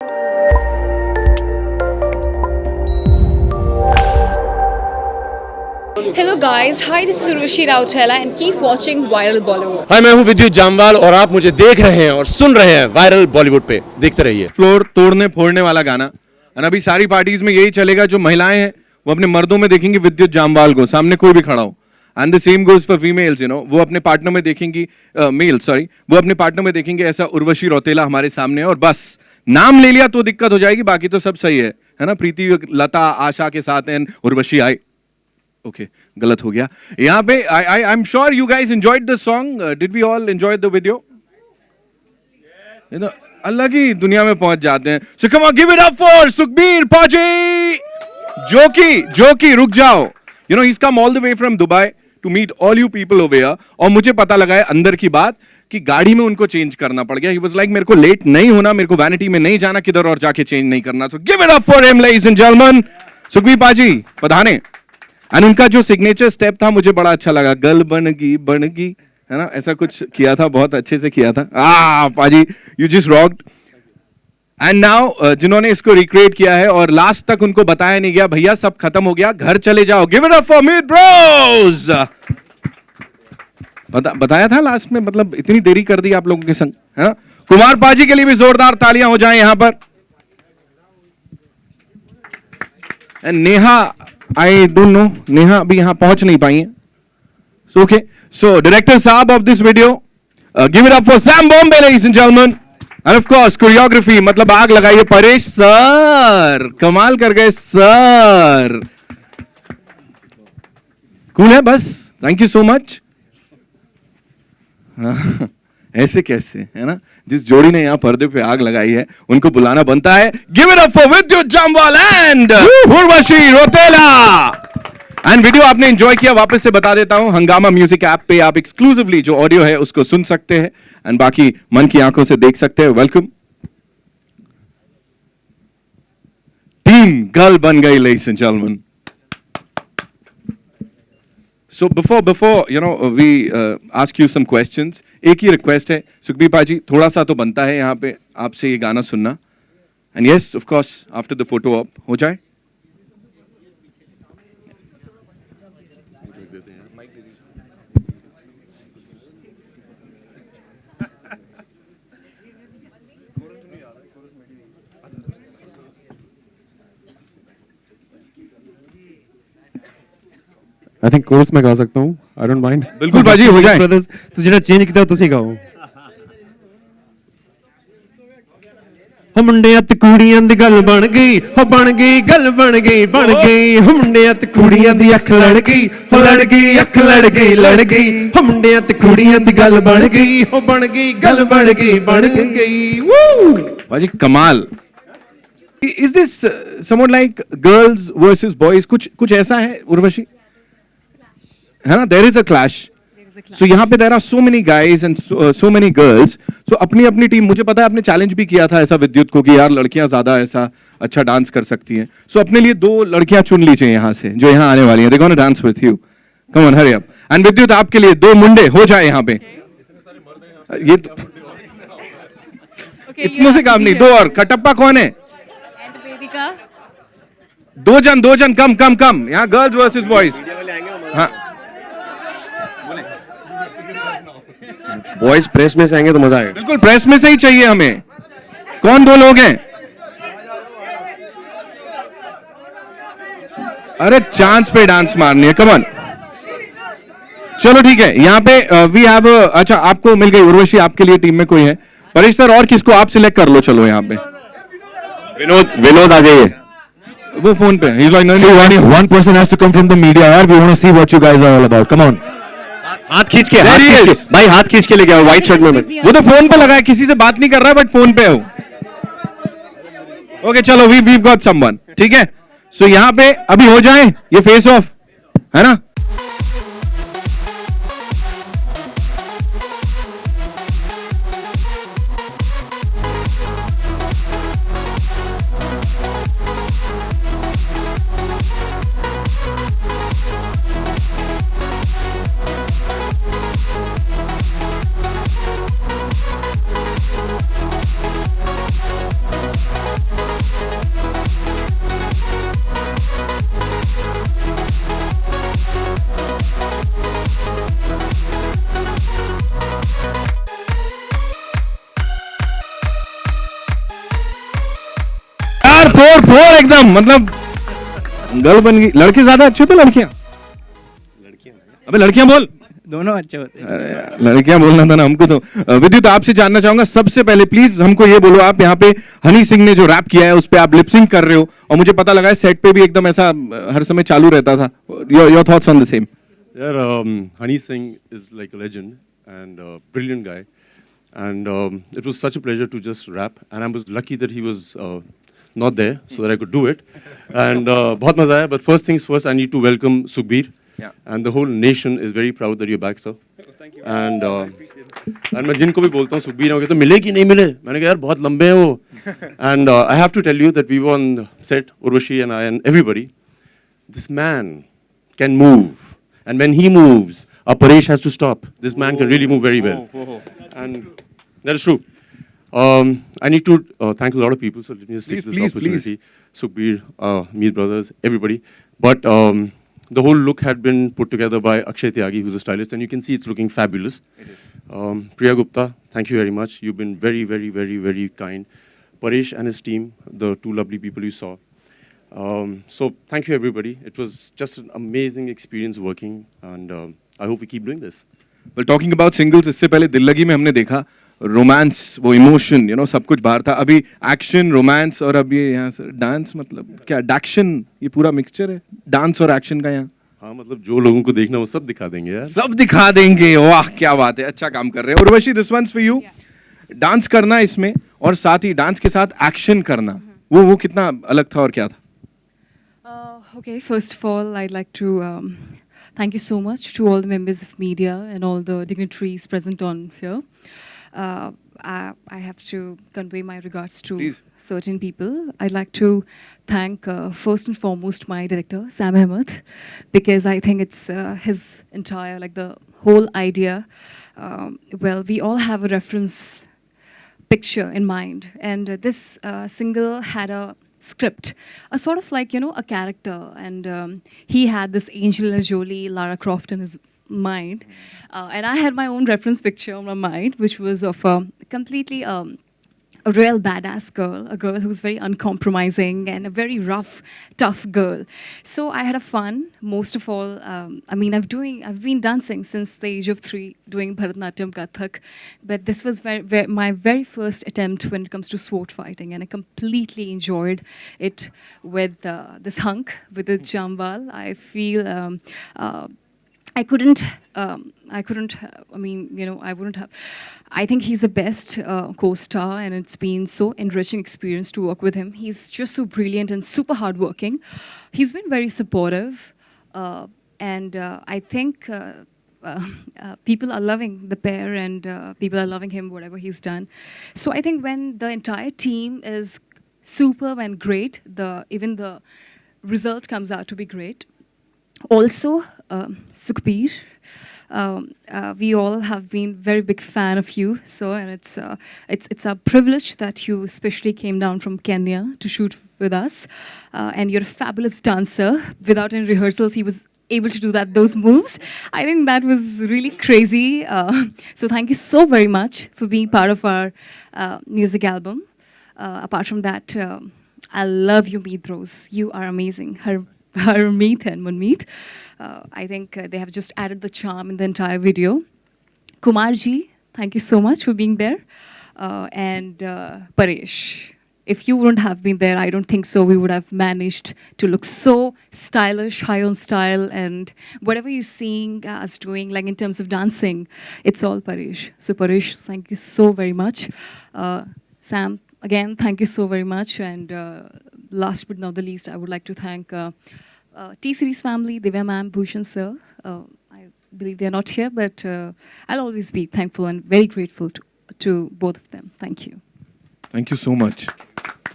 Hello guys, hi, this is Urvashi Rautela and keep watching Viral Bollywood. हाय, मैं हूँ विद्युत जामवाल और आप मुझे देख रहे हैं और सुन रहे हैं वायरल बॉलीवुड पे। देखते रहिए। फ्लोर तोड़ने फोड़ने वाला गाना। और अभी सारी पार्टीज में यही चलेगा, जो महिलाएं हैं वो अपने मर्दों में देखेंगी विद्युत जामवाल को, सामने कोई भी खड़ा हो। And the same goes for females, you know, वो अपने पार्टनर में देखेंगी वो अपने पार्टनर में देखेंगे ऐसा उर्वशी रौतेला हमारे सामने है, और बस नाम ले लिया तो दिक्कत हो जाएगी, बाकी तो सब सही है ना। प्रीति लता आशा के साथ एंड उर्वशी आई। ओके, गलत हो गया यहाँ पे। I am sure you guys enjoyed the song. Did we all enjoy the video? अलग ही दुनिया में पहुंच जाते हैं। So come on, give it up for Sukhbir paaji. जोकी रुक जाओ। You know, he is come all the way from Dubai to meet all you people over here. और मुझे पता लगा है अंदर की बात कि गाड़ी में उनको चेंज करना पड़ गया। ही वाज लाइक, मेरे को लेट नहीं होना, मेरे को वैनिटी में नहीं जाना, किधर और जाके चेंज नहीं करना। So give it up for him ladies and gentleman, Sukhbir पाजी पधाने। एंड उनका जो सिग्नेचर स्टेप था मुझे बड़ा अच्छा लगा, गल बनगी है ना, ऐसा कुछ किया था, बहुत अच्छे से किया था। पाजी you just rocked. And now जिन्होंने इसको रिक्रिएट किया है और लास्ट तक उनको बताया नहीं गया, भैया सब खत्म हो गया, घर चले जाओ। Give it up for Meet Bros. बताया था लास्ट में, मतलब इतनी देरी कर दी आप लोगों के संग, है ना। कुमार पाजी के लिए भी जोरदार तालियां हो जाएं यहां पर। And Neha, I don't know, Neha अभी यहां पहुंच नहीं पाई है। सो ओके, सो डायरेक्टर साहब of this video, give it up for Sam Bombay ladies and gentleman. End of course choreography, मतलब आग लगाइए, परेश सर कमाल कर गए सर। कूल है बस, थैंक यू सो मच। ऐसे कैसे, है ना, जिस जोड़ी ने यहां पर्दे पे आग लगाई है उनको बुलाना बनता है। Give it up for Vidyut Jammwal and Urvashi Rautela. And video आपने एंजॉय किया, वापस से बता देता हूं, हंगामा म्यूजिक ऐप पे आप एक्सक्लूसिवली जो ऑडियो है उसको सुन सकते हैं एंड बाकी मन की आंखों से देख सकते हैं। वेलकम। टीम गर्ल बन गई ladies and gentleman. So before you know we ask you some questions, एक ही रिक्वेस्ट है सुखबीर पाजी, थोड़ा सा तो बनता है यहाँ पे आपसे ये गाना सुनना। And yes of course after the photo op हो जाए। आई थिंक कोर्स में गा सकता हूँ, आई डोंट माइंड। बिल्कुल बाजी, हो जाए। ब्रदर्स तो जेड़ा चेंज किया तुसी गाओ। हो मुंडियां ते कुड़ियां दी गल बन गई, हो बन गई गल बन गई। हो मुंडियां ते कुड़ियां दी अख लड़ गई, हो लड़ गई अख लड़ गई। हो मुंडियां ते कुड़ियां दी गल बन गई, हो बन गई गल बन गई। वू बाजी कमाल। Is this someone like girls versus boys? कुछ ऐसा है उर्वशी, है ना? There is a clash. So यहाँ पे there are so many guys and so many girls. So अपनी अपनी टीम, मुझे पता है आपने चैलेंज भी किया था ऐसा विद्युत को कि यार लड़कियां ज्यादा ऐसा अच्छा डांस कर सकती हैं। सो अपने लिए 2 लड़कियां चुन लीजिए यहाँ से जो यहाँ आने वाली हैं। They gonna dance with you, come on hurry up. And विद्युत आपके लिए 2 मुंडे हो जाए यहाँ पे। ये तो इतनों से काम नहीं, 2 और। कटप्पा कौन है? दो जन कम। यहाँ गर्ल्स वर्सेस बॉयज। हाँ, बॉयज प्रेस में से आएंगे तो मजा आएगा। बिल्कुल प्रेस में से ही चाहिए हमें। कौन 2 लोग हैं? अरे चांस पे डांस मारनी है, कम ऑन। चलो ठीक है, यहाँ पे वी हैव। अच्छा आपको मिल गई उर्वशी, आपके लिए टीम में कोई है? परेश सर और किसको आप सिलेक्ट कर लो। चलो यहाँ पे विनोद आ जाइए। वो फोन पे। One person has to come from the media, यार। We want to see what you guys are all about. Come on. हाथ खींच के भाई, हाथ खींच के लेके आओ व्हाइट शर्ट में। वो तो फोन पे लगा है, किसी से बात नहीं कर रहा है बट फोन पे हो। ओके चलो, we've got someone, ठीक है। सो यहाँ पे अभी हो जाए ये फेस ऑफ, है ना। 4 एकदम, मतलब गर्ल बन गई। लड़के ज्यादा अच्छे होते लड़कियां? अबे लड़कियां बोल। दोनों अच्छे होते हैं। लड़कियां बोलना था ना हमको तो। विद्युत आपसे जानना चाहूंगा सबसे पहले, प्लीज हमको ये बोलो, आप यहाँ पे हनी सिंह ने जो रैप किया है उस पे आप लिपसिंग कर रहे हो, और मुझे पता लगा है सेट पे भी एकदम ऐसा हर समय चालू रहता था। Your thoughts on the same? Yeah, Honey Singh is like a legend and a brilliant guy. And it was such a pleasure to just rap. And I was lucky that he was not there so that I could do it. And बहुत मजा आया. But first things first, I need to welcome Sukhbir. Yeah. And the whole nation is very proud that you're back, sir. Thank you. And मैं जिनको भी बोलता हूँ सुखबीर हो गए तो मिले कि नहीं मिले, मैंने कहा यार बहुत लंबे हैं वो. And I have to tell you that we were on set, Urvashi and I and everybody. This man can move. And when he moves, Paresh has to stop. This man can really move very well. And that is true. I need to thank a lot of people, so let me just take this opportunity. Sukhbir, Meet Brothers, everybody. But the whole look had been put together by Akshay Tyagi, who's a stylist, and you can see it's looking fabulous. It is. Priya Gupta, thank you very much. You've been very, very, very, very kind. Paresh and his team, the two lovely people you saw. So thank you everybody. It was just an amazing experience working, and I hope we keep doing this. Well, talking about singles, इससे पहले दिल लगी में हमने देखा romance, वो emotion, सब कुछ बाहर था। अभी एक्शन, रोमांस और अब ये यहाँ से डांस, मतलब क्या डैक्शन, ये पूरा मिक्सचर है डांस और एक्शन का यहाँ। हाँ, मतलब जो लोगों को देखना वो सब दिखा देंगे यार। सब दिखा देंगे, वाह क्या बात है, अच्छा काम कर रहे हैं। Urvashi, this once for you. Dance करना इसमें और साथ ही डांस के साथ एक्शन करना, वो कितना अलग था और क्या था? Okay, first of all, I'd like to thank you so much to all the members of media and all the dignitaries present on here. I have to convey my regards to Please. certain people. I'd like to thank first and foremost my director, Sam Ahmed, because I think it's his entire, like the whole idea. Well, we all have a reference picture in mind, and this single had a script, a sort of like, a character, and he had this Angelina Jolie, Lara Croft in his mind, and I had my own reference picture on my mind, which was of a completely a real badass girl, a girl who was very uncompromising and a very rough, tough girl. So I had a fun. Most of all, I mean, I've been dancing since the age of 3, doing Bharatanatyam, Kathak, but this was my very first attempt when it comes to sword fighting, and I completely enjoyed it with this hunk, with the Jambal. I feel I couldn't, I mean, I wouldn't have. I think he's the best co-star, and it's been so enriching experience to work with him. He's just so brilliant and super hardworking. He's been very supportive, and I think people are loving the pair, and people are loving him, whatever he's done. So I think when the entire team is superb and great, even the result comes out to be great. Also, Sukhbir, we all have been very big fan of you, so, and it's a privilege that you especially came down from Kenya to shoot with us, and you're a fabulous dancer. Without any rehearsals, he was able to do those moves. I think that was really crazy. So thank you so very much for being part of our music album. Apart from that, I love you, Meet Bros. You are amazing. Harmeet and Manmeet. I think they have just added the charm in the entire video. Kumar ji, thank you so much for being there. And Paresh, if you wouldn't have been there, I don't think so we would have managed to look so stylish, high on style, and whatever you're seeing us doing, like in terms of dancing, it's all Paresh. So Paresh, thank you so very much. Sam, again, thank you so very much. And last but not the least, I would like to thank T-Series family, Divya ma'am, Bhushan sir. I believe they're not here, but I'll always be thankful and very grateful to both of them. Thank you. Thank you so much.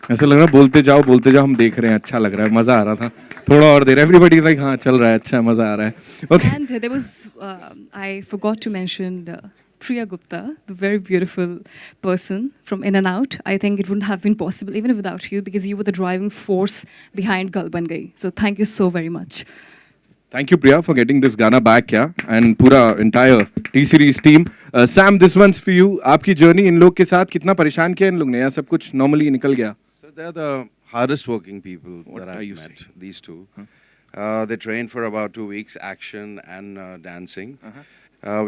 ऐसा लग रहा है बोलते जाओ हम देख रहे हैं, अच्छा लग रहा है, मजा आ रहा था, थोड़ा और देर। Everybody is like, हाँ चल रहा है, अच्छा मजा आ रहा है. Okay. And there was, I forgot to mention Priya Gupta, the very beautiful person from In and Out. I think it wouldn't have been possible even without you, because you were the driving force behind Gal Ban Gayi. So thank you so very much. Thank you, Priya, for getting this Gana back, yeah, and पूरा entire T-Series team. Sam, this one's for you. आपकी journey इन लोग के साथ कितना परेशान किया इन लोग ने, या सब कुछ normally निकल गया? So they're the hardest working people What that are you I've met. saying? These two. They trained for about 2 weeks, action and dancing.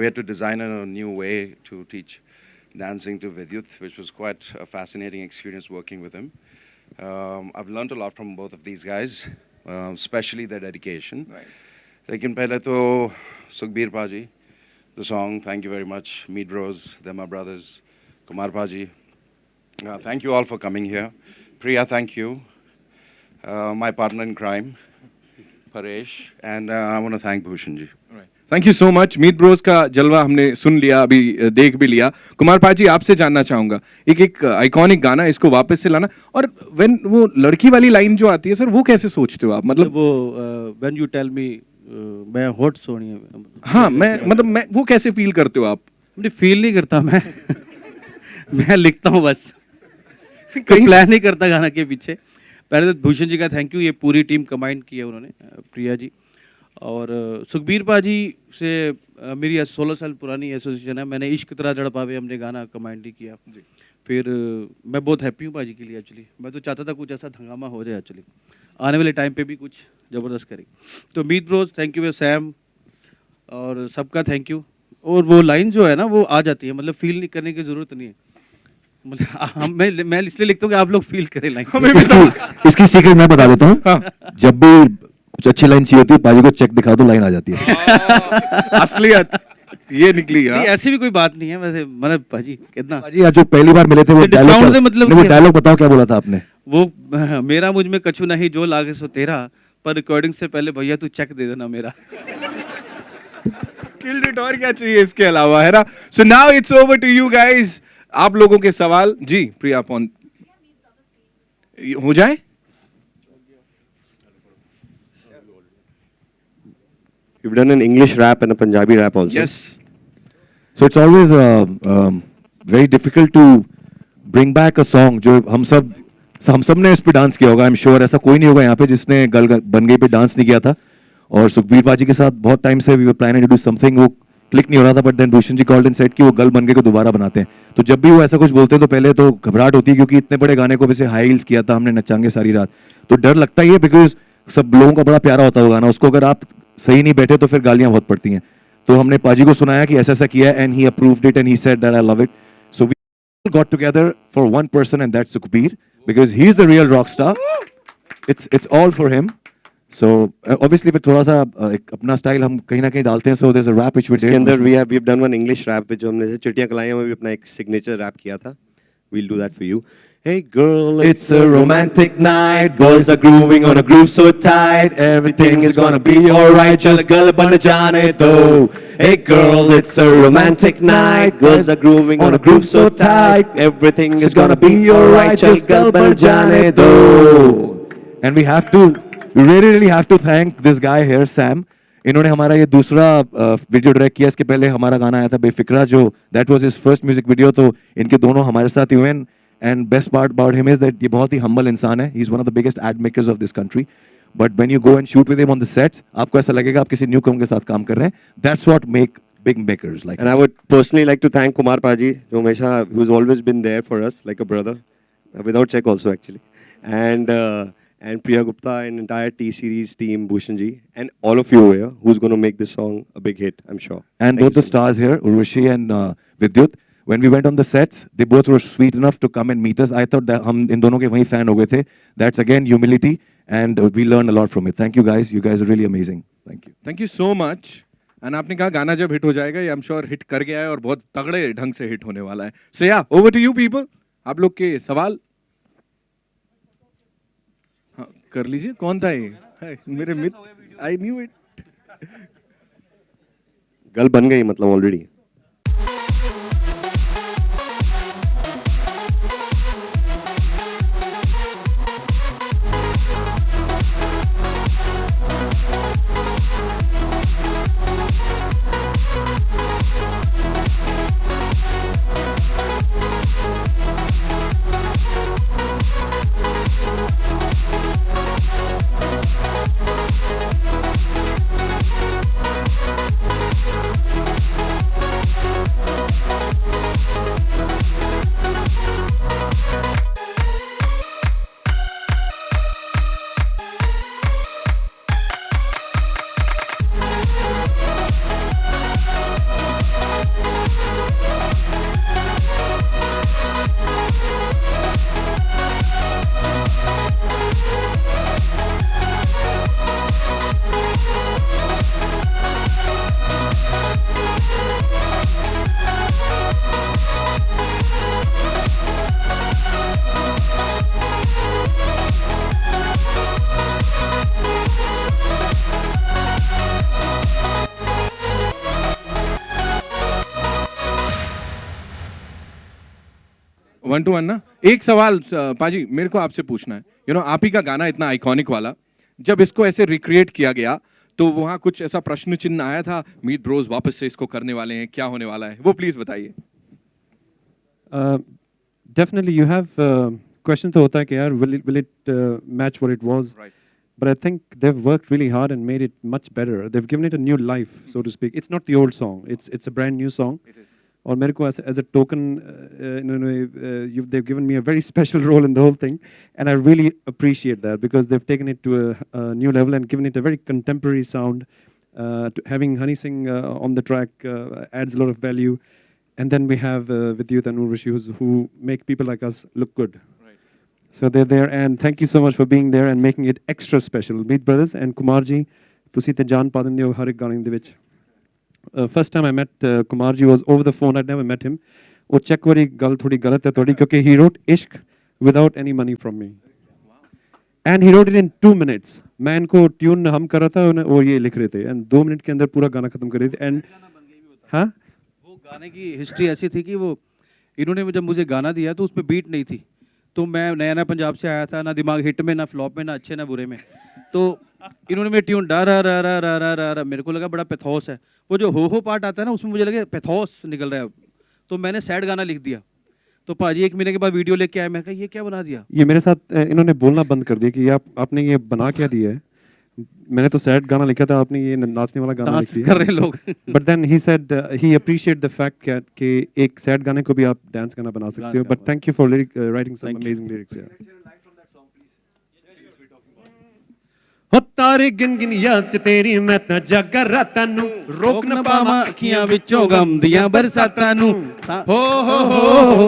We had to design a new way to teach dancing to Vidyut, which was quite a fascinating experience working with him. I've learned a lot from both of these guys, especially their dedication. Right. लेकिन पहले तो सुखबीर पाजी, the song, thank you very much. Meet Bros, they're my brothers. Kumar Paji, thank you all for coming here. Priya, thank you. My partner in crime, Paresh, and I want to thank Bhushan ji. Thank you so much. Meet Bros का जलवा हमने सुन लिया, अभी देख भी लिया। कुमार पाजी, आपसे जानना चाहूंगा, एक आइकॉनिक गाना, इसको वापस से लाना, और व्हेन वो लड़की वाली लाइन जो आती है सर, वो कैसे सोचते हो आप? मतलब वो व्हेन यू टेल मी मैं हॉट सोनिया, हाँ, मैं वो कैसे फील करते हो आप? मुझे फील नहीं करता मैं मैं लिखता हूँ बस, कहीं प्लान नहीं करता गाना के पीछे। पहले तो भूषण जी का थैंक यू, ये पूरी टीम कमांड की है उन्होंने, प्रिया जी और सुखबीर पाजी से मेरी 16 साल पुरानी एसोसिएशन है। मैंने इश्क तरह जड़ पावे हमने गाना कमांड किया जी। फिर मैं बहुत हैप्पी हूँ पाजी के लिए एक्चुअली। मैं तो चाहता था कुछ ऐसा हंगामा हो जाए एक्चुअली, आने वाले टाइम पे भी कुछ ज़बरदस्त करें। तो मीत ब्रोज थैंक यू, सैम और सबका थैंक यू। और वो लाइन जो है ना वो आ जाती है, मतलब फील नहीं करने की ज़रूरत नहीं है, मतलब मैं इसलिए लिखता हूँ कि आप लोग फील करें लाइन। इसकी सीक्रेट मैं बता देता हूँ, जब भी कुछ अच्छी लाइन चाहिए होती है, पाजी को चेक दिखा दो, लाइन आ जाती है। असलियत ये निकली। हाँ, ऐसी भी कोई बात नहीं है वैसे, मतलब पाजी कितना पाजी आज जो पहली बार मिले थे वो डिस्काउंट मतलब वो डायलॉग बताओ क्या बोला था आपने? वो मेरा मुझ में कछु नहीं जो लागे सो तेरा, पर रिकॉर्डिंग से पहले भैया तू चेक दे देना मेरा। किल्ड इट, और क्या चाहिए इसके अलावा, है ना? So now it's over to you guys. आप लोगों के सवाल जी। प्रिया पॉन हो जाए। You've done an English rap and a Punjabi rap also. Yes. So it's always very difficult to bring back a song जो हम सब ने इस पे डांस किया होगा। I'm sure ऐसा कोई नहीं होगा यहाँ पे जिसने गल बन गई पे डांस नहीं किया था। और सुखबीर पाजी के साथ बहुत टाइम से we were planning to do something, वो क्लिक नहीं हो रहा था, but then Bhushan ji called and said कि वो गल बन गए को दोबारा बनाते हैं। तो जब भी वो ऐसा कुछ बोलते हैं तो पहले तो घबराहट होती है, क्योंकि इतने बड़े गाने को वैसे हाई हील्स किया था हमने, नचांगे सारी रात, तो डर लगता ही है, बिकॉज सब लोगों का बड़ा प्यारा होता है वो गाना, उसको अगर आप सही नहीं बैठे तो फिर गालियां बहुत पड़ती हैं। तो हमने पाजी को सुनाया कि ऐसा ऐसा किया है, and he approved it and he said that I love it. So we got together for one person and that's Sukhbir, because he is the real rock star. It's all for him. So obviously फिर थोड़ा सा एक अपना style हम कहीं ना कहीं डालते हैं। So there's a rap which we did. इसके अंदर we've done one English rap जो हमने जैसे चिड़िया कलाइयाँ में भी अपना एक signature rap किया था. We'll do that for you. Hey girl, It's a romantic night, girls are grooving on a groove so tight, everything is gonna be alright, just girl ban jaane do. Hey girl, it's a romantic night, girls are grooving on a groove so tight, everything is gonna be alright, just girl ban jaane do. And we really have to thank this guy here, Sam. इन्होंने हमारा ये दूसरा video direct किया। इसके पहले हमारा गाना आया था बेफिक्रा, जो that was his first music video, तो इनके दोनों हमारे साथ ही हुए। And best part about him is that ये बहुत ही humble इंसान है। He's one of the biggest ad makers of this country. But when you go and shoot with him on the sets, आपको ऐसा लगेगा आप किसी newcomer के साथ काम कर रहे हैं। That's what make big makers like. and I would personally like to thank Kumar Paji, जो हमेशा who's always been there for us like a brother, without check also actually, and Priya Gupta and entire T Series team, Bhushan ji, and all of you here who's going to make this song a big hit, I'm sure. And Thank both you the so much. stars here, Urvashi and Vidyut, when we went on the sets, they both were sweet enough to come and meet us. I thought that हम इन दोनों के वहीं fan हो गए थे. That's again humility, and we learned a lot from it. Thank you guys. You guys are really amazing. Thank you. Thank you so much. And आपने कहा गाना जब हिट हो जाएगा, ये आई एम श्योर हिट कर गया है और बहुत तगड़े ढंग से हिट होने वाला है। सो या ओवर टू यू पीपल। आप लोग के सवाल हाँ, कर लीजिए। कौन था ये? हाय, मेरे मित्र। I knew it. गल बन गई मतलब ऑलरेडी। 1 to 1 ना. एक सवाल पाजी मेरे को आपसे पूछना है. आप ही का गाना इतना आइकॉनिक वाला, जब इसको ऐसे रिक्रिएट किया गया तो वहाँ कुछ ऐसा प्रश्न चिन्ह आया था, मीट ब्रोज वापस से इसको करने वाले हैं, क्या होने वाला है, वो प्लीज बताइए. Definitely you have question तो होता है कि यार will it match what it was? Right. But I think they've worked really hard and made it much better. They've given it a new life, so to speak. It's not the old song. It's a brand new song. It is. और मेरे को as a token, they've given me a very special role in the whole thing, and I really appreciate that because they've taken it to a new level and given it a very contemporary sound. Having Honey Singh on the track adds a lot of value, and then we have Vidyut and Urvashi who make people like us look good. Right. So they're there, and thank you so much for being there and making it extra special. Meet Brothers and Kumar ji, ਤੁਸੀਂ ਤੇ ਜਾਨ ਪਾ ਦਿੰਦੇ ਹੋ ਹਰ ਇੱਕ ਗਾਣੇ ਦੇ ਵਿੱਚ. First time I met Kumar ji was over the phone. I'd never met him. ਉਹ ਚੈੱਕ ਵਾਲੀ ਗੱਲ ਥੋੜੀ ਗਲਤ ਹੈ ਤੁਹਾਡੀ ਕਿਉਂਕਿ he wrote Ishq without any money from me. And he wrote it in 2 minutes. मैं इनको ट्यून हम कर रहा था वो ये लिख रहे थे and 2 मिनट के अंदर पूरा गाना खत्म कर रहे थे. And हाँ वो गाने की हिस्ट्री ऐसी थी कि वो इन्होंने जब मुझे गाना दिया तो उसमें बीट नहीं थी. तो मैं नया नया पंजाब से आया था, ना दिमाग हिट में, ना फ्लॉप में, ना अच्छे ना बुरे में. तो इन्होंने मेरे ट्यून डा रा रा रा रा रा रा रा मेरे को लगा बड़ा पैथोस है. वो जो हो पार्ट आता है ना उसमें मुझे लगे पैथोस निकल रहा है. तो मैंने सैड गाना लिख दिया. तो पाजी 1 महीने के बाद वीडियो लेके आए. मैं कहा ये क्या बना दिया. ये मेरे साथ इन्होंने बोलना बंद कर दिया कि आपने ये बना क्या दिया है. मैंने तो सैड गाना लिखा था, आपने ये नाचने वाला गाना लिख दिया. कर रहे हैं लोग. But then he said he appreciate the fact कि एक सैड गाने को भी आप डांस गाना बना सकते हो. But thank you for writing some amazing lyrics. हो तारे गिन गिन याद च तेरी मैं ता जागा रातां नू रोक न पावां अखियां विचों गम दियां बरसातां नू. हो हो हो हो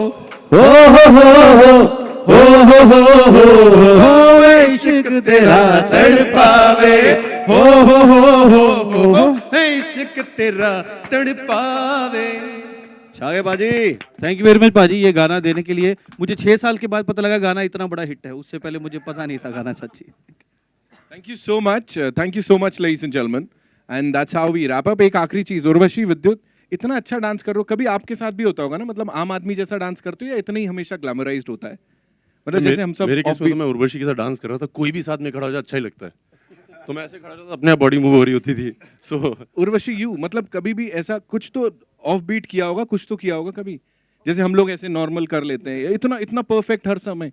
इश्क तेरा तड़पावे. हो इश्क तेरा तड़पावे. छागे बाजी. थैंक यू वेरी मच पाजी ये गाना देने के लिए. मुझे 6 साल के बाद पता लगा गाना इतना बड़ा हिट है. उससे पहले मुझे पता नहीं था गाना सच्ची. Thank you so much, ladies and gentlemen. And that's how we wrap up. एक आखिरी चीज, उर्वशी, विद्युत, इतना अच्छा डांस कर रहे हो, कभी आपके साथ भी होता होगा ना, मतलब आम आदमी जैसा डांस करते हो या इतना ही हमेशा ग्लैमराइज्ड होता है? मतलब जैसे हम सब मेरे केस में तो मैं उर्वशी के साथ डांस कर रहा था, कोई भी साथ में खड़ा हो जाए अच्छा ही लगता है. तो मैं ऐसे खड़ा था अपने आप बॉडी मूव हो रही होती थी. सो उर्वशी यू मतलब कभी भी ऐसा कुछ तो ऑफ बीट किया होगा, कुछ तो किया होगा कभी, जैसे हम लोग ऐसे नॉर्मल कर लेते हैं, इतना परफेक्ट हर समय.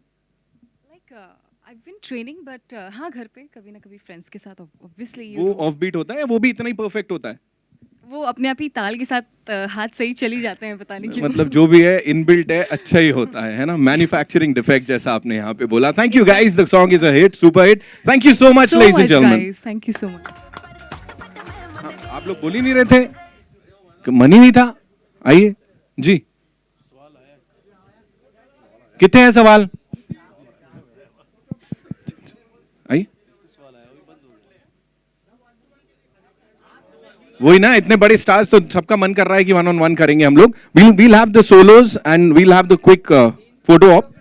I've been training, but हाँ घर पे कभी ना कभी फ्रेंड्स के साथ obviously वो ऑफ बीट होता है, वो भी इतना ही परफेक्ट होता है. वो अपने आप ही ताल के साथ हाथ सही चली जाते हैं, पता नहीं क्यों. मतलब जो भी है इनबिल्ट है, अच्छा ही होता है ना. मैन्युफैक्चरिंग डिफेक्ट जैसा आपने यहाँ पे बोला. Thank you guys, the song is a hit, super hit. Thank you so much ladies and gentleman. Thank you so much. आप लोग बोल ही नहीं रहे थे, मन ही नहीं था. आइए जी, कितने हैं सवाल? आइए. वही ना, इतने बड़े स्टार्स तो सबका मन कर रहा है कि 1-on-1 करेंगे हम लोग. We'll have the solos and we'll have the quick photo op.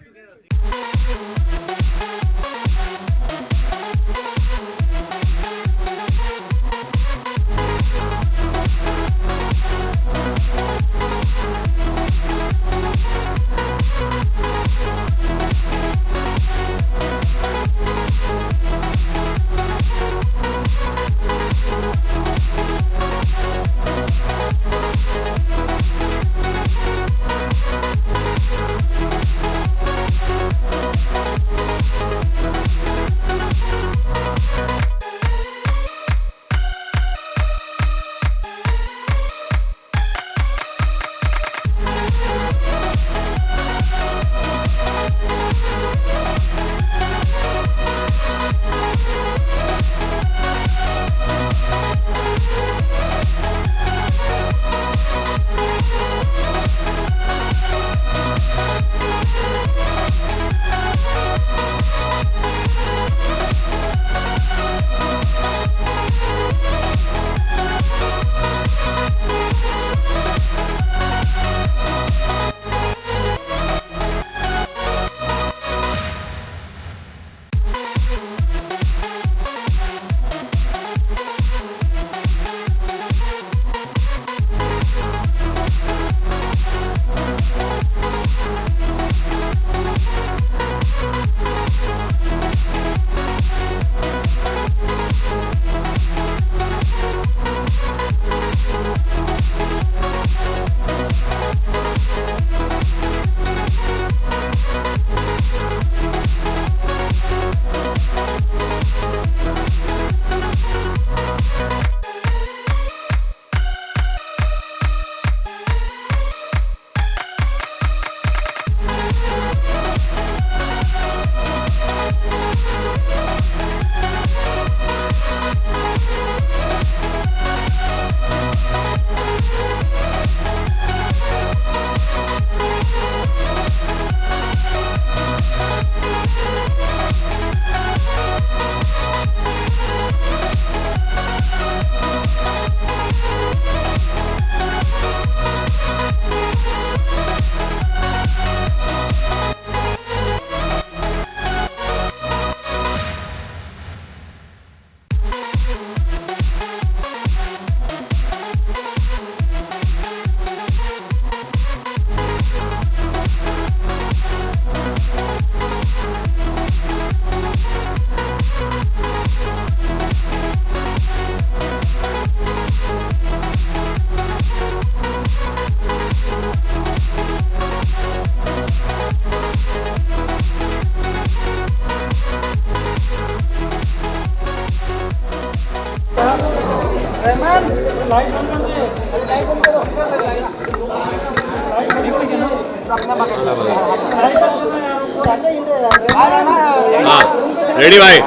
Ready भाई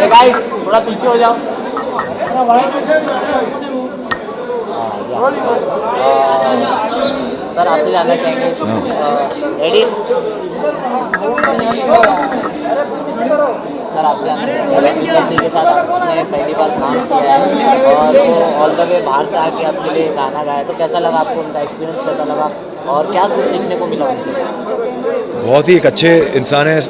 गाइस थोड़ा पीछे हो जाओ। सर आपसे जानना चाहेंगे रेडी सर आपसे जानना चाहेंगे इंडस्ट्री के साथ आपने पहली बार काम किया है और वो ऑल द वे बाहर से आके आपके लिए गाना गाया तो कैसा लगा आपको, उनका एक्सपीरियंस कैसा लगा और क्या कुछ सीखने को मिला उनसे? बहुत ही एक अच्छे इंसान है।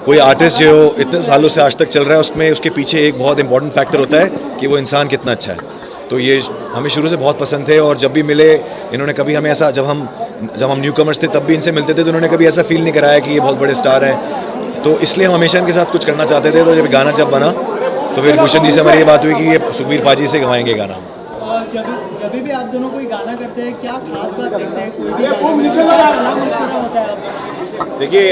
कोई आर्टिस्ट जो इतने सालों से आज तक चल रहा है उसमें उसके पीछे एक बहुत इंपॉर्टेंट फैक्टर होता है कि वो इंसान कितना अच्छा है। तो ये हमें शुरू से बहुत पसंद थे और जब भी मिले इन्होंने कभी हमें ऐसा जब हम न्यू कमर्स थे तब भी इनसे मिलते थे तो इन्होंने कभी ऐसा फील नहीं कराया कि ये बहुत बड़े स्टार हैं। तो इसलिए हम हमेशा इनके साथ कुछ करना चाहते थे। तो जब गाना जब बना तो फिर भूषण जी से हमारी ये बात हुई कि ये सुखबीर पाजी से गवाएंगे गाना। जब भी आप दोनों कोई गाना करते हैं क्या खास बात देखते हैं, कोई भी क्या सलाह मशवरा होता है आप दोनों के बीच? देखिए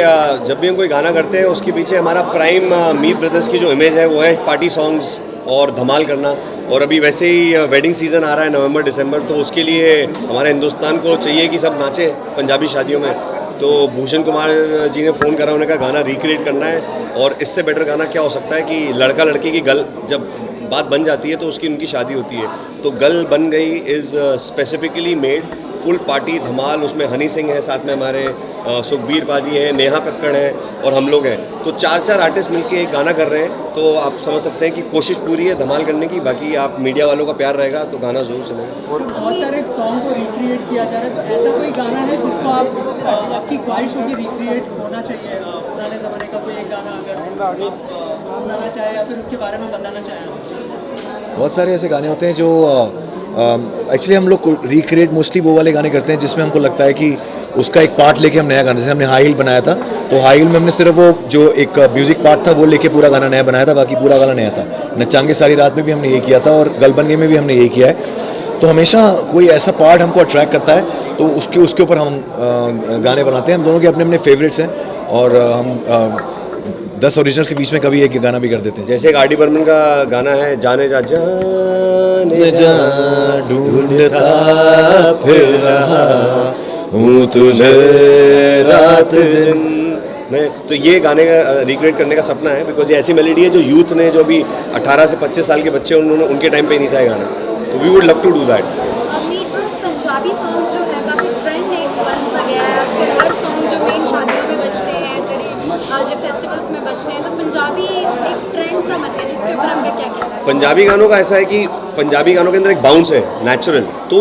जब भी हम कोई गाना करते हैं उसके पीछे हमारा प्राइम मीत ब्रदर्स की जो इमेज है वो है पार्टी सॉन्ग्स और धमाल करना। और अभी वैसे ही वेडिंग सीज़न आ रहा है नवंबर दिसंबर, तो उसके लिए हमारे हिंदुस्तान को चाहिए कि सब नाचे पंजाबी शादियों में। तो भूषण कुमार जी ने फ़ोन करा, उन्होंने कहा गाना रिक्रिएट करना है और इससे बेटर गाना क्या हो सकता है कि लड़का लड़की की गल जब बात बन जाती है तो उसकी उनकी शादी होती है। तो गल बन गई is specifically made full party धमाल। उसमें हनी सिंह है, साथ में हमारे सुखबीर पाजी हैं, नेहा कक्कड़ हैं और हम लोग हैं। तो 4 आर्टिस्ट मिलके एक गाना कर रहे हैं। तो आप समझ सकते हैं कि कोशिश पूरी है धमाल करने की। बाकी आप मीडिया वालों का प्यार रहेगा तो गाना जरूर चलेगा। तो बहुत सारे सॉन्ग को रिक्रिएट किया जा रहा है, तो ऐसा कोई गाना है जिसको आप आपकी ख्वाहिश होगी रिक्रिएट होना चाहिए, पुराने ज़माने का कोई एक गाना अगर आप गुनगुनाना चाहें या फिर उसके बारे में बताना चाहें? बहुत सारे ऐसे गाने होते हैं जो एक्चुअली हम लोग रिक्रिएट मोस्टली वो वाले गाने करते हैं जिसमें हमको लगता है कि उसका एक पार्ट लेके हम नया गाना, जैसे हमने हाई हिल बनाया था तो हाई हिल में हमने सिर्फ वो जो एक म्यूजिक पार्ट था वो लेके पूरा गाना नया बनाया था, बाकी पूरा गाना नया था। नचांगे सारी रात में भी हमने ये किया था और गलबनगे में भी हमने ये किया है। तो हमेशा कोई ऐसा पार्ट हमको अट्रैक्ट करता है तो उसके ऊपर हम गाने बनाते हैं। हम दोनों के अपने अपने फेवरेट्स हैं और हम 10 ओरिजिनल्स के बीच में कभी एक गाना भी कर देते हैं। जैसे एक आर.डी. बर्मन का गाना है जाने जा ढूंढता फिर रहा हूँ तुझे रात दिन में। तो ये गाने का रिक्रिएट करने का सपना है बिकॉज ये ऐसी मेलोडी है जो यूथ ने, जो भी 18 से 25 साल के बच्चे उन्होंने उनके टाइम पे नहीं था ये गाना। तो we would love to do that. Punjabi songs जो है काफ़ी ट्रेंड एक बन सा गया है आजकल। हर सॉन्ग जो मेन शादियों में बजते हैं, जो फेस्टिवल्स में बजते हैं, तो पंजाबी एक ट्रेंड सा बन गया, जिसके ऊपर आपका क्या कहना है? पंजाबी गानों का ऐसा है कि पंजाबी गानों के अंदर एक बाउंस है नेचुरल, तो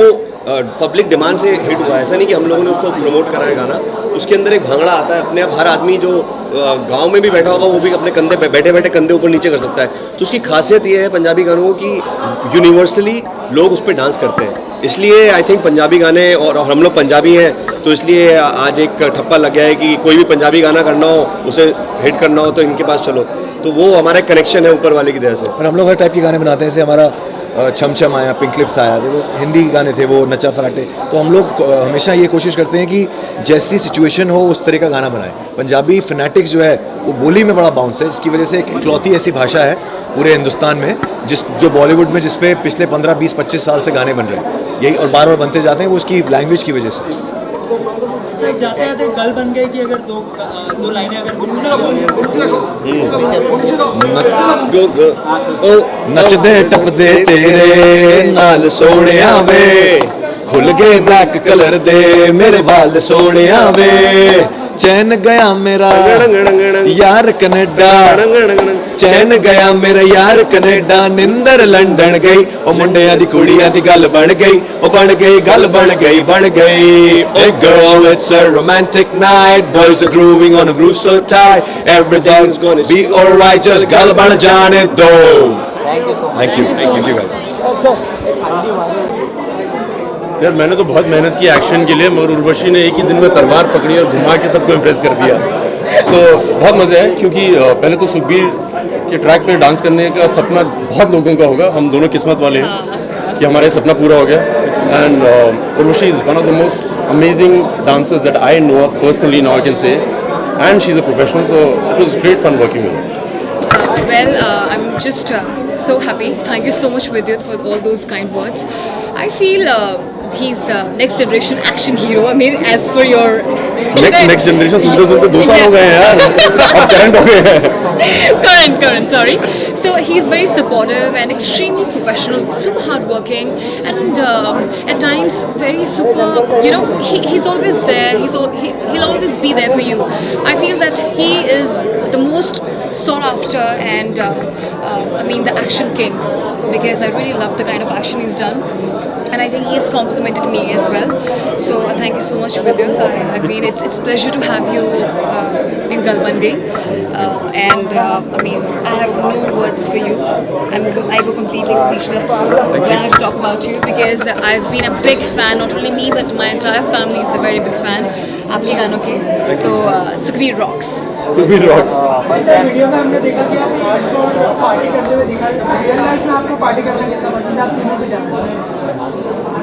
पब्लिक डिमांड से हिट हुआ है। ऐसा नहीं कि हम लोगों ने उसको प्रमोट करा है गाना। उसके अंदर एक भांगड़ा आता है अपने आप। हर आदमी जो गांव में भी बैठा होगा वो भी अपने कंधे पे बैठे बैठे कंधे ऊपर नीचे कर सकता है। तो उसकी खासियत ये है पंजाबी गानों की यूनिवर्सली लोग उस पर डांस करते हैं। इसलिए आई थिंक पंजाबी गाने, और हम लोग पंजाबी हैं तो इसलिए आज एक ठप्पा लग गया है कि कोई भी पंजाबी गाना करना हो, उसे हिट करना हो तो इनके पास चलो। तो वो हमारा कनेक्शन है ऊपर वाले की दया से। और हम लोग हर टाइप के गाने बनाते हैं। जैसे हमारा छम छम आया, पिंक लिप्स आया, तो वो हिंदी गाने थे, वो नचा फराटे। तो हम लोग हमेशा ये कोशिश करते हैं कि जैसी सिचुएशन हो उस तरह का गाना बनाएं। पंजाबी फनेटिक्स जो है वो बोली में बड़ा बाउंस है, जिसकी वजह से एक इकलौती ऐसी भाषा है पूरे हिंदुस्तान में जो बॉलीवुड में जिस पे पिछले 15, 20, 25 साल से गाने बन रहे हैं, यही और बार बार बनते जाते हैं, वो उसकी लैंग्वेज की वजह से। जाते जाते गल बन गई कि अगर दो लाइनें अगर नचदे टपदे तेरे नाल सोहणिया वे, खुल गए ब्लैक कलर दे मेरे वाल सोहणिया वे। चैन गया मेरा यार कनेडा, चैन गया मेरा यार कनेडा, निंदर लंडन गई, ओ मुंडिया दी कुड़िया दी गल बन गई, ओ बन गई गल बन गई बन गई। Hey girl, it's a romantic night, boys are grooving on a groove so tight, everything's gonna be alright, just गल बन जाने दो। Thank you guys। यार मैंने तो बहुत मेहनत की एक्शन के लिए, मगर उर्वशी ने एक ही दिन में तलवार पकड़ी और घुमा के सबको इम्प्रेस कर दिया। बहुत मज़े आए, क्योंकि पहले तो सुखबीर के ट्रैक पे डांस करने का सपना बहुत लोगों का होगा। हम दोनों किस्मत वाले हैं कि हमारा सपना पूरा हो गया। And Urvashi is one of the most amazing dancers that I know of personally, now I can say, and she is a professional, so it was great fun working with her. Well, I'm just so happy. Thank you so much, Vidyut, for all those kind words. I feel he's next generation action hero. I mean, as for your next generation सुनते सुनते 2 साल हो गए हैं यार, अब current हो गए हैं. current, sorry. So he's very supportive and extremely professional, super hardworking, and at times very super. You know, he's always there. He'll always be there for you. I feel that he is the most sought after and I mean the action king, because I really love the kind of action he's done. And I think he has complimented me as well. So thank you so much, Vidyut. I mean, it's pleasure to have you in Galbandi. And I mean, I have no words for you. I go completely speechless when I have to talk about you, because I've been a big fan, not only me but my entire family is a very big fan. आपके गानों के. तो Sukhbir rocks. Sukhbir rocks. Video में हमने देखा कि आप hardcore party करते हुए दिखाई. रियल लाइफ में आपको पार्टी करना कितना पसंद है? आप तीनों से जानते हैं.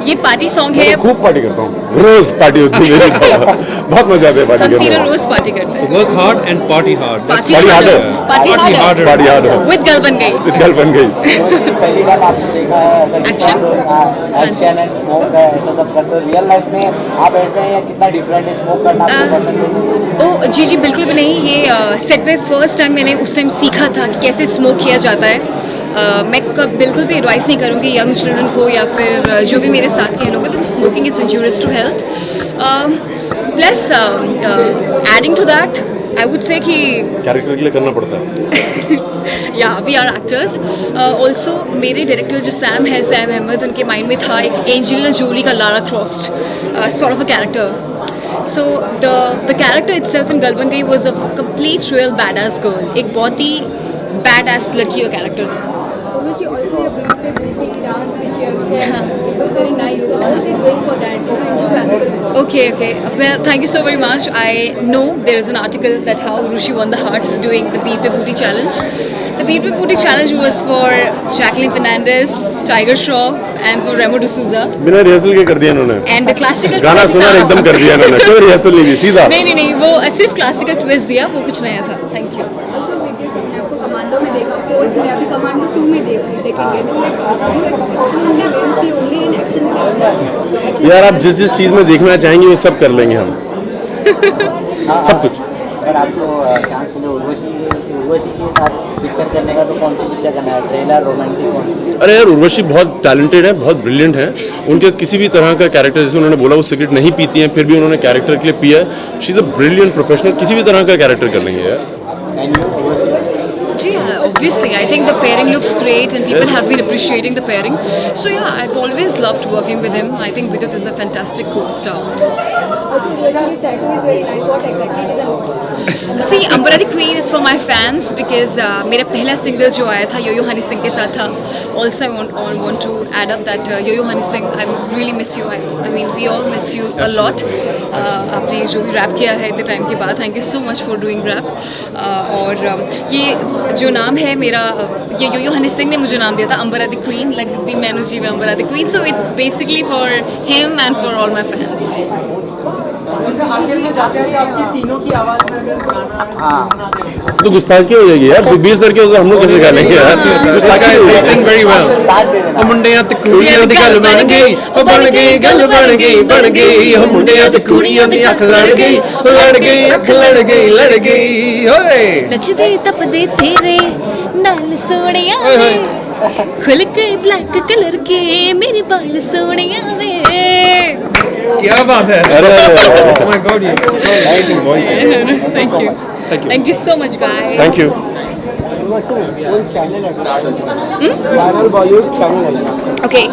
ये पार्टी सॉन्ग है. खूब पार्टी करता हूँ, रोज पार्टी होती है मेरी तो. बहुत मजा आता है पार्टी हम करने तीनों में. रोज पार्टी करते हैं. So work hard and party hard. That's Party harder. Party Party party hard है. With girl बन गई. विद गर्ल बन गई. पहली बार आपने देखा है ऐसा Action? एक्शन एंड स्मोक है, ऐसा सब करते हो. रियल लाइफ में आप ऐसे हैं या कितना डिफरेंट है? स्मोक करना आपको पसंद है? ओ जी बिल्कुल भी नहीं. ये सेट पे फर्स्ट टाइम मैंने उस टाइम सीखा था कि कैसे स्मोक किया जाता है. मैं बिल्कुल भी एडवाइस नहीं करूँगी यंग चिल्ड्रन को या फिर जो भी मेरे साथ के लोग हैं, because smoking is injurious to health. Plus adding to that I would say कि कैरेक्टर के लिए करना पड़ता है. या वी आर एक्टर्स. ऑल्सो मेरे डायरेक्टर जो सैम अहमद, उनके माइंड में था एक एंजेलिना जोली का Lara Croft sort of a character. So the character itself in Galbandi was a complete real badass girl. एक बहुत ही badass लड़की का character था. Obviously, also your beauty dance which you have shared, it was very nice. So how is it going for that? Into classical. Okay. Well, thank you so very much. I know there is an article that how Rushi won the hearts doing the Beat Pe Booty challenge. The Beat Pe Booty challenge was for Jacqueline Fernandez, Tiger Shroff, and for Remo D'Souza. बिना rehearsal के कर दिया इन्होंने. And the classical गाना twist सुना था. एकदम कर दिया इन्होंने, कोई रिहर्सल नहीं दी, सीधा. नहीं वो सिर्फ क्लासिकल ट्विस्ट दिया, वो कुछ नया था. Thank you. Also, Vidyut, हमने आपको कमांडो में देखा, फोर्स में, अभी कमांडो 2 में देखेंगे. तो only in action films. यार आप जिस चीज में देखना चाहेंगे वो सब कर लेंगे हम. सब कुछ. अगर आपको चांस मिले उर्वशी के साथ पिक्चर करने का, तो कौन सी पिक्चर करना है? ट्रेलर, रोमांटिक, कौन सी? अरे यार उर्वशी बहुत टैलेंटेड है, बहुत ब्रिलियंट है. उनके किसी भी तरह का कैरेक्टर, जैसे उन्होंने बोला वो सिगरेट नहीं पीती हैं, फिर भी उन्होंने कैरेक्टर के लिए पिया है. She is a brilliant professional. किसी भी तरह का कैरेक्टर कर लेंगे यार. Obviously, I think the pairing looks great and people have been appreciating the pairing. So yeah, I've always loved working with him. I think Vidyut is a fantastic co-star. Also, your tattoo is very nice. What exactly it is about? See, Ambara the Queen is for my fans because मेरा पहला single जो आया था yo-yo Honey Singh के साथ था. Also, I want to add up that yo-yo Honey Singh, I really miss you. I mean, we all miss you a lot. आपने जो भी रैप किया है इतने टाइम के बाद, thank you so much for doing rap. और ये जो नाम है मेरा, ये यो-यो हनी सिंह ने मुझे नाम दिया था, Ambara the Queen, like the मैनू जी में Ambara the Queen. So it's basically for him and for all my fans. आखिर में जाते हैं आपकी तीनों की आवाज में अगर गाना तो गुस्ताखी हो जाएगी यार. सुखबीर सर के हम लोग कैसे गा लेंगे यार? गुस्ताखी हो They जाएगी. sing very well. ਉਹ ਮੁੰਡਿਆਂ ਤੇ ਕੁੜੀਆਂ ਦੀ ਗੱਲ ਬਣ ਗਈ, ਉਹ ਬਣ ਗਈ ਗੱਲ ਬਣ ਗਈ. ਉਹ ਮੁੰਡਿਆਂ ਤੇ ਕੁੜੀਆਂ ਦੀ ਅੱਖ ਲੜ ਗਈ, ਉਹ ਲੜ ਗਈ ਅੱਖ ਲੜ ਗਈ. ਓਏ ਨੱਚਦੇ ਤਪਦੇ ਤੇਰੇ ਨਾਲ ਸੋਹਣਿਆ ਵੇ, ਖੁੱਲ ਕੇ ਬਲੈਕ ਕਲਰ ਕੇ ਮੇਰੇ ਬਾਲ ਸੋਹਣਿਆ ਵੇ. ਕੀ ਬਾਤ ਹੈ. अरे Oh my god, you amazing voice. Thank you so much, guys. Thank you. Channel है, वायरल बॉलीवुड चैनल है. Okay.